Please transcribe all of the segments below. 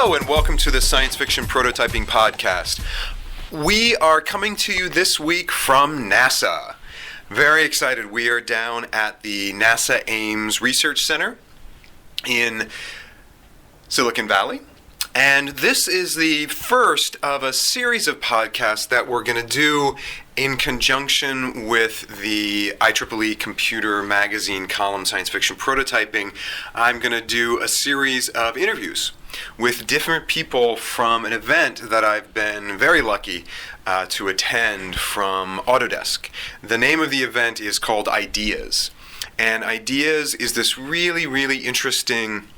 Hello and welcome to the Science Fiction Prototyping Podcast. We are coming to you this week from NASA. Very excited. We are down at the NASA Ames Research Center in Silicon Valley. And this is the first of a series of podcasts that we're going to do in conjunction with the IEEE Computer Magazine column Science Fiction Prototyping. I'm going to do a series of interviews with different people from an event that I've been very lucky to attend from Autodesk. The name of the event is called Ideas. And Ideas is this really, really interesting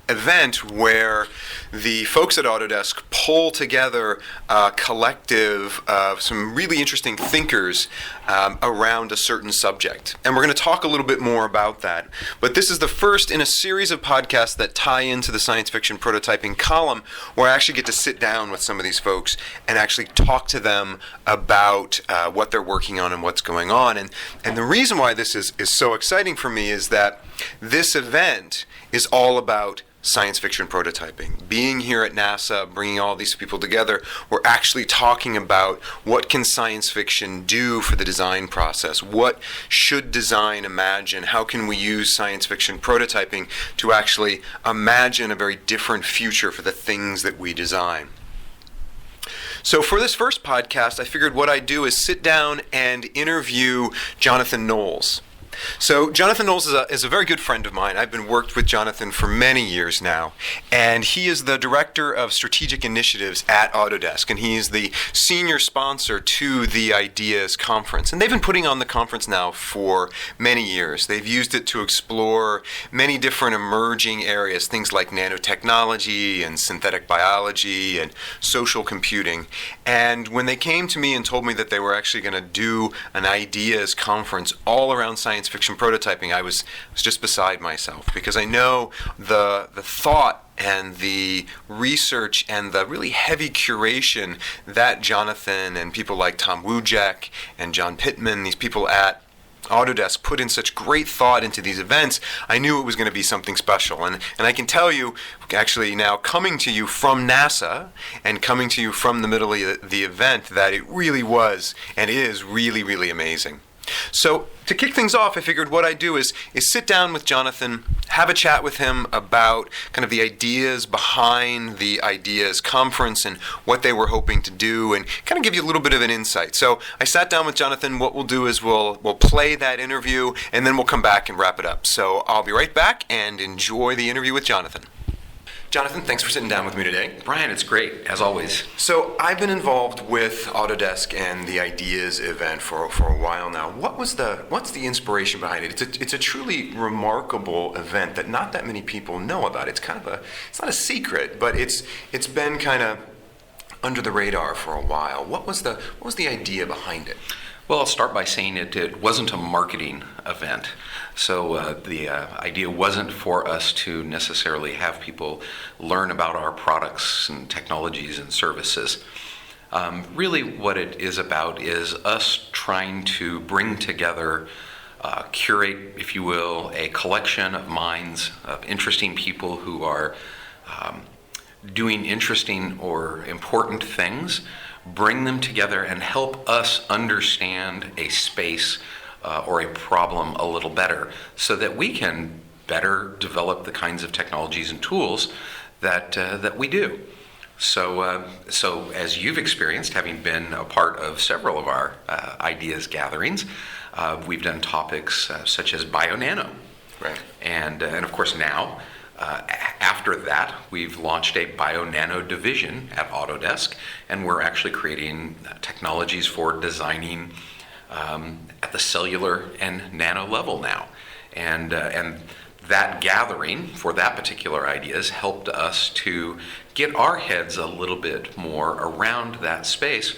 event where the folks at Autodesk pull together a collective of some really interesting thinkers around a certain subject. And we're going to talk a little bit more about that. But this is the first in a series of podcasts that tie into the Science Fiction Prototyping column, where I actually get to sit down with some of these folks and actually talk to them about what they're working on and what's going on. And the reason why this is so exciting for me is that this event is all about science fiction prototyping. Being here at NASA, bringing all these people together, we're actually talking about what can science fiction do for the design process? What should design imagine? How can we use science fiction prototyping to actually imagine a very different future for the things that we design? So for this first podcast, I figured what I'd do is sit down and interview Jonathan Knowles. So Jonathan Knowles is a very good friend of mine. I've been worked with Jonathan for many years now, and he is the Director of Strategic Initiatives at Autodesk, and he is the senior sponsor to the Ideas Conference. And they've been putting on the conference now for many years. They've used it to explore many different emerging areas, things like nanotechnology and synthetic biology and social computing. And when they came to me and told me that they were actually going to do an Ideas Conference all around science fiction prototyping, I was just beside myself, because I know the thought and the research and the really heavy curation that Jonathan and people like Tom Wujek and John Pittman, these people at Autodesk, put in such great thought into these events. I knew it was going to be something special. And I can tell you, actually now coming to you from NASA and coming to you from the middle of the event, that it really was and is really, really amazing. So to kick things off, I figured what I'd do is sit down with Jonathan, have a chat with him about kind of the ideas behind the Ideas Conference and what they were hoping to do, and kind of give you a little bit of an insight. So I sat down with Jonathan. What we'll do is we'll play that interview, and then we'll come back and wrap it up. So I'll be right back, and enjoy the interview with Jonathan. Jonathan, thanks for sitting down with me today. Brian, it's great, as always. So I've been involved with Autodesk and the Ideas event for a while now. What's the inspiration behind it? It's a truly remarkable event that not that many people know about. It's not a secret, but it's been kind of under the radar for a while. What was the idea behind it? Well, I'll start by saying it wasn't a marketing event. So the idea wasn't for us to necessarily have people learn about our products and technologies and services. Really what it is about is us trying to bring together, curate, if you will, a collection of minds of interesting people who are doing interesting or important things, bring them together and help us understand a space or a problem a little better, so that we can better develop the kinds of technologies and tools that we do. So as you've experienced, having been a part of several of our ideas gatherings, we've done topics such as BioNano. Right. And of course now, after that, we've launched a BioNano division at Autodesk, and we're actually creating technologies for designing at the cellular and nano level now. And that gathering for that particular ideas helped us to get our heads a little bit more around that space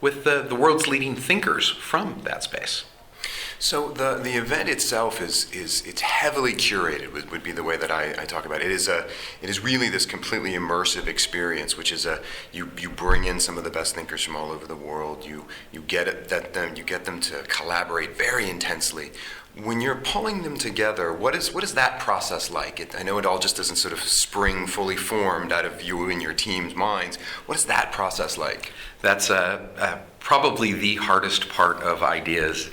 with the world's leading thinkers from that space. So the event itself it's heavily curated would be the way that I talk about it. It is really this completely immersive experience, which is you bring in some of the best thinkers from all over the world. You get them to collaborate very intensely When you're pulling them together, what is that process like? I know it all just doesn't sort of spring fully formed out of you and your team's minds. What is that process like? That's probably the hardest part of ideas,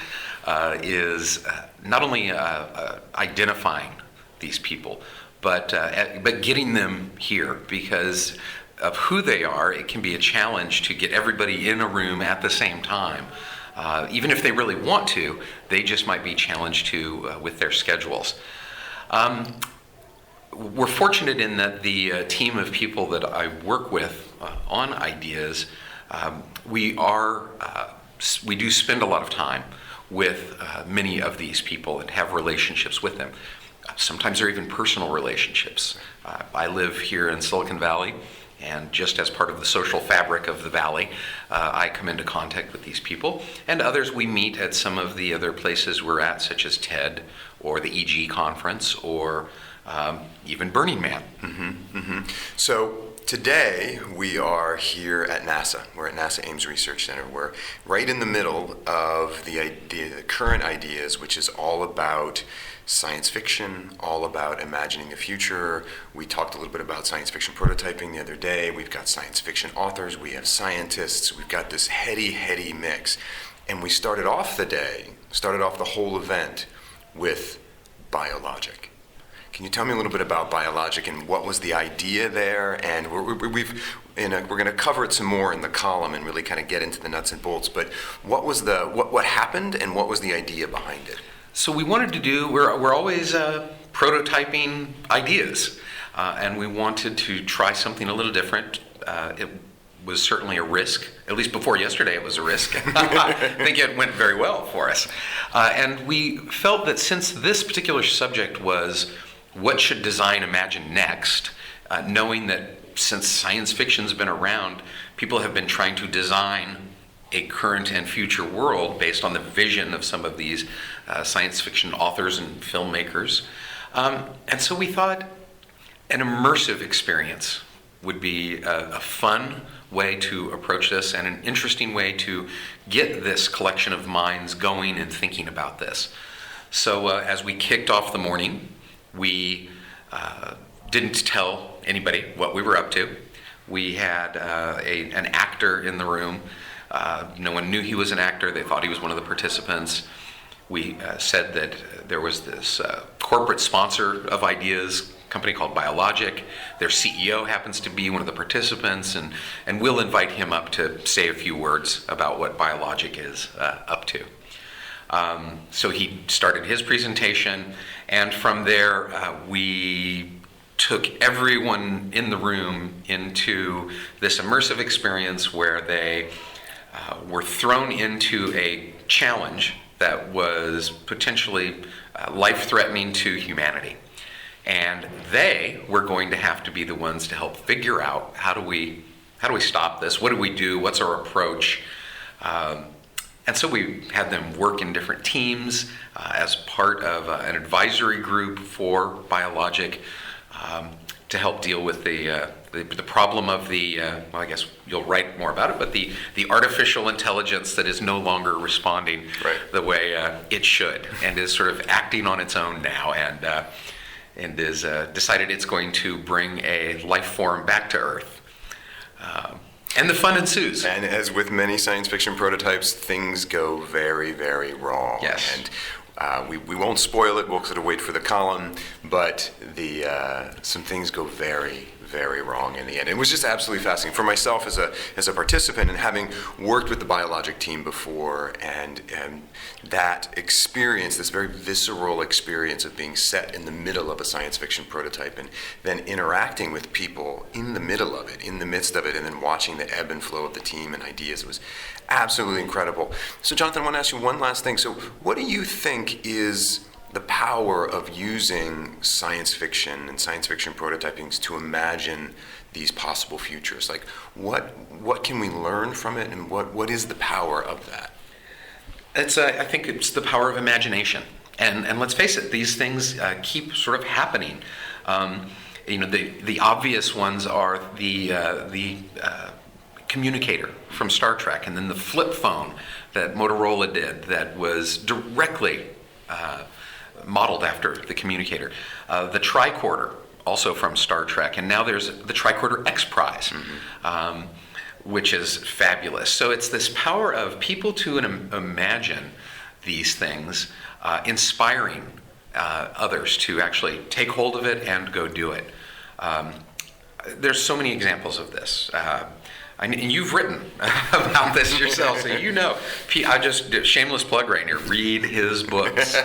is not only identifying these people, but getting them here, because of who they are. It can be a challenge to get everybody in a room at the same time. Even if they really want to, they just might be challenged with their schedules. We're fortunate in that the team of people that I work with on ideas, we do spend a lot of time with many of these people and have relationships with them. Sometimes they're even personal relationships. I live here in Silicon Valley, and just as part of the social fabric of the valley, I come into contact with these people. And others we meet at some of the other places we're at, such as TED or the EG conference, or even Burning Man. Mm-hmm, mm-hmm. So today we are here at NASA. We're at NASA Ames Research Center. We're right in the middle of the current ideas, which is all about science fiction, all about imagining the future. We talked a little bit about science fiction prototyping the other day. We've got science fiction authors, we have scientists, we've got this heady mix. And we started off the whole event with Biologic. Can you tell me a little bit about Biologic and what was the idea there? And we're going to cover it some more in the column and really kind of get into the nuts and bolts. But what happened and what was the idea behind it? So we wanted to do, we're always prototyping ideas, and we wanted to try something a little different. It was certainly a risk. At least before yesterday it was a risk. I think it went very well for us. And we felt that since this particular subject was what should design imagine next, knowing that since science fiction's been around, people have been trying to design a current and future world based on the vision of some of these science fiction authors and filmmakers. And so we thought an immersive experience would be a fun way to approach this and an interesting way to get this collection of minds going and thinking about this. So as we kicked off the morning, we didn't tell anybody what we were up to. We had an actor in the room. No one knew he was an actor. They thought he was one of the participants. We said that there was this corporate sponsor of ideas, company called Biologic. Their CEO happens to be one of the participants, and we'll invite him up to say a few words about what Biologic is up to. So he started his presentation, and from there we took everyone in the room into this immersive experience where they were thrown into a challenge that was potentially life-threatening to humanity. And they were going to have to be the ones to help figure out how do we stop this? What do we do? What's our approach? And so we had them work in different teams as part of an advisory group for Biologic to help deal with the problem of well, I guess you'll write more about it, but the artificial intelligence that is no longer responding the way it should, and is sort of acting on its own now, and is decided it's going to bring a life form back to Earth. And the fun ensues. And as with many science fiction prototypes, things go very, very wrong. Yes. And we won't spoil it. We'll sort of wait for the column, but some things go very, very wrong in the end. It was just absolutely fascinating for myself as a participant, and having worked with the Biologic team before, and that experience, this very visceral experience of being set in the middle of a science fiction prototype and then interacting with people in the middle of it, in the midst of it, and then watching the ebb and flow of the team and ideas was absolutely incredible. So Jonathan, I want to ask you one last thing. So what do you think is the power of using science fiction and science fiction prototyping to imagine these possible futures? Like, what can we learn from it, and what is the power of that? I think it's the power of imagination, and let's face it, these things keep sort of happening. The obvious ones are the communicator from Star Trek, and then the flip phone that Motorola did that was directly modeled after the communicator. The tricorder, also from Star Trek, and now there's the Tricorder X Prize, which is fabulous. So it's this power of people to imagine these things, inspiring others to actually take hold of it and go do it. There's so many examples of this. And you've written about this yourself, so you know. I just did shameless plug right here. Read his books.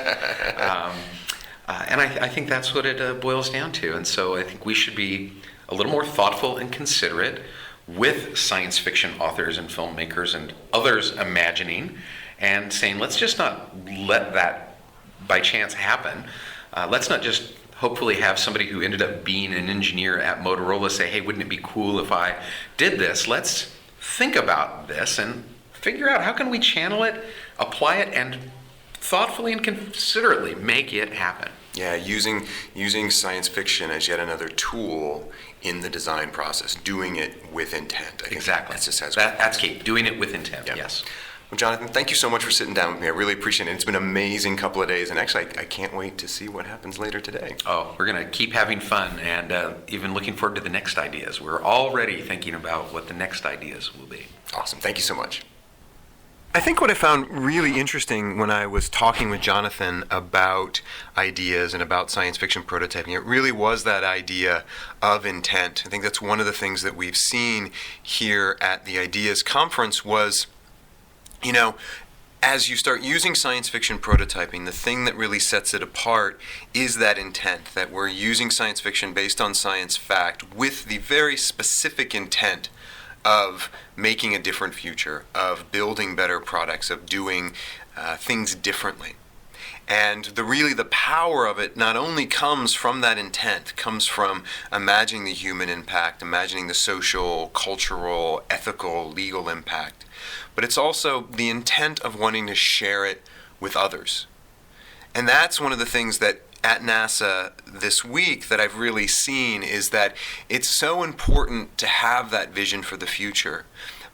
And I think that's what it boils down to. And so I think we should be a little more thoughtful and considerate with science fiction authors and filmmakers and others imagining and saying, let's just not let that by chance happen. Let's not just hopefully have somebody who ended up being an engineer at Motorola say, hey, wouldn't it be cool if I did this? Let's think about this and figure out how can we channel it, apply it, and thoughtfully and considerately make it happen. Yeah, using science fiction as yet another tool in the design process, doing it with intent. I think Exactly. That's key, doing it with intent, yes. Well, Jonathan, thank you so much for sitting down with me. I really appreciate it. It's been an amazing couple of days, and actually, I can't wait to see what happens later today. Oh, we're going to keep having fun and even looking forward to the next ideas. We're already thinking about what the next ideas will be. Awesome. Thank you so much. I think what I found really interesting when I was talking with Jonathan about ideas and about science fiction prototyping, it really was that idea of intent. I think that's one of the things that we've seen here at the Ideas Conference was, you know, as you start using science fiction prototyping, the thing that really sets it apart is that intent, that we're using science fiction based on science fact with the very specific intent of making a different future, of building better products, of doing things differently. And the power of it not only comes from that intent, comes from imagining the human impact, imagining the social, cultural, ethical, legal impact, but it's also the intent of wanting to share it with others. And that's one of the things that at NASA this week that I've really seen is that it's so important to have that vision for the future.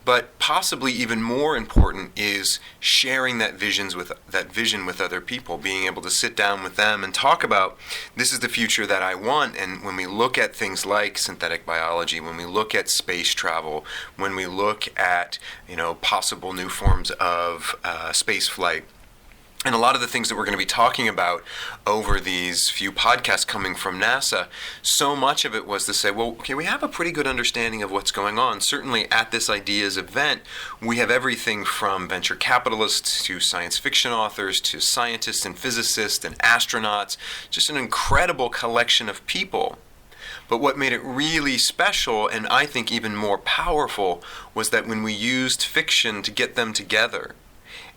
But possibly even more important is sharing that vision with other people, being able to sit down with them and talk about this is the future that I want. And when we look at things like synthetic biology, when we look at space travel, when we look at possible new forms of space flight, and a lot of the things that we're going to be talking about over these few podcasts coming from NASA, so much of it was to say, well, okay, we have a pretty good understanding of what's going on. Certainly at this Ideas event, we have everything from venture capitalists to science fiction authors to scientists and physicists and astronauts, just an incredible collection of people. But what made it really special, and I think even more powerful, was that when we used fiction to get them together,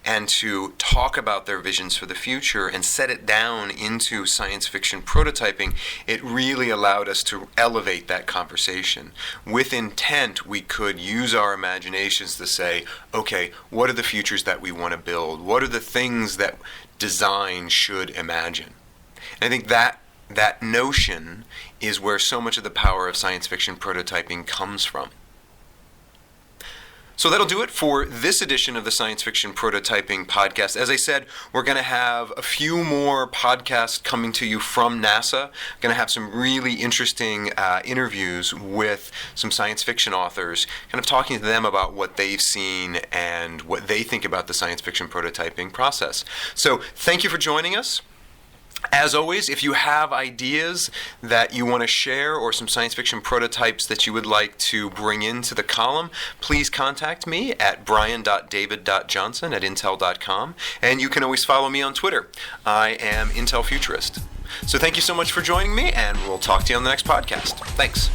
and to talk about their visions for the future and set it down into science fiction prototyping, it really allowed us to elevate that conversation. With intent, we could use our imaginations to say, okay, what are the futures that we want to build? What are the things that design should imagine? And I think that notion is where so much of the power of science fiction prototyping comes from. So that'll do it for this edition of the Science Fiction Prototyping Podcast. As I said, we're going to have a few more podcasts coming to you from NASA. We're going to have some really interesting interviews with some science fiction authors, kind of talking to them about what they've seen and what they think about the science fiction prototyping process. So thank you for joining us. As always, if you have ideas that you want to share or some science fiction prototypes that you would like to bring into the column, please contact me at brian.david.johnson@intel.com, and you can always follow me on Twitter. I am Intel Futurist. So thank you so much for joining me, and we'll talk to you on the next podcast. Thanks.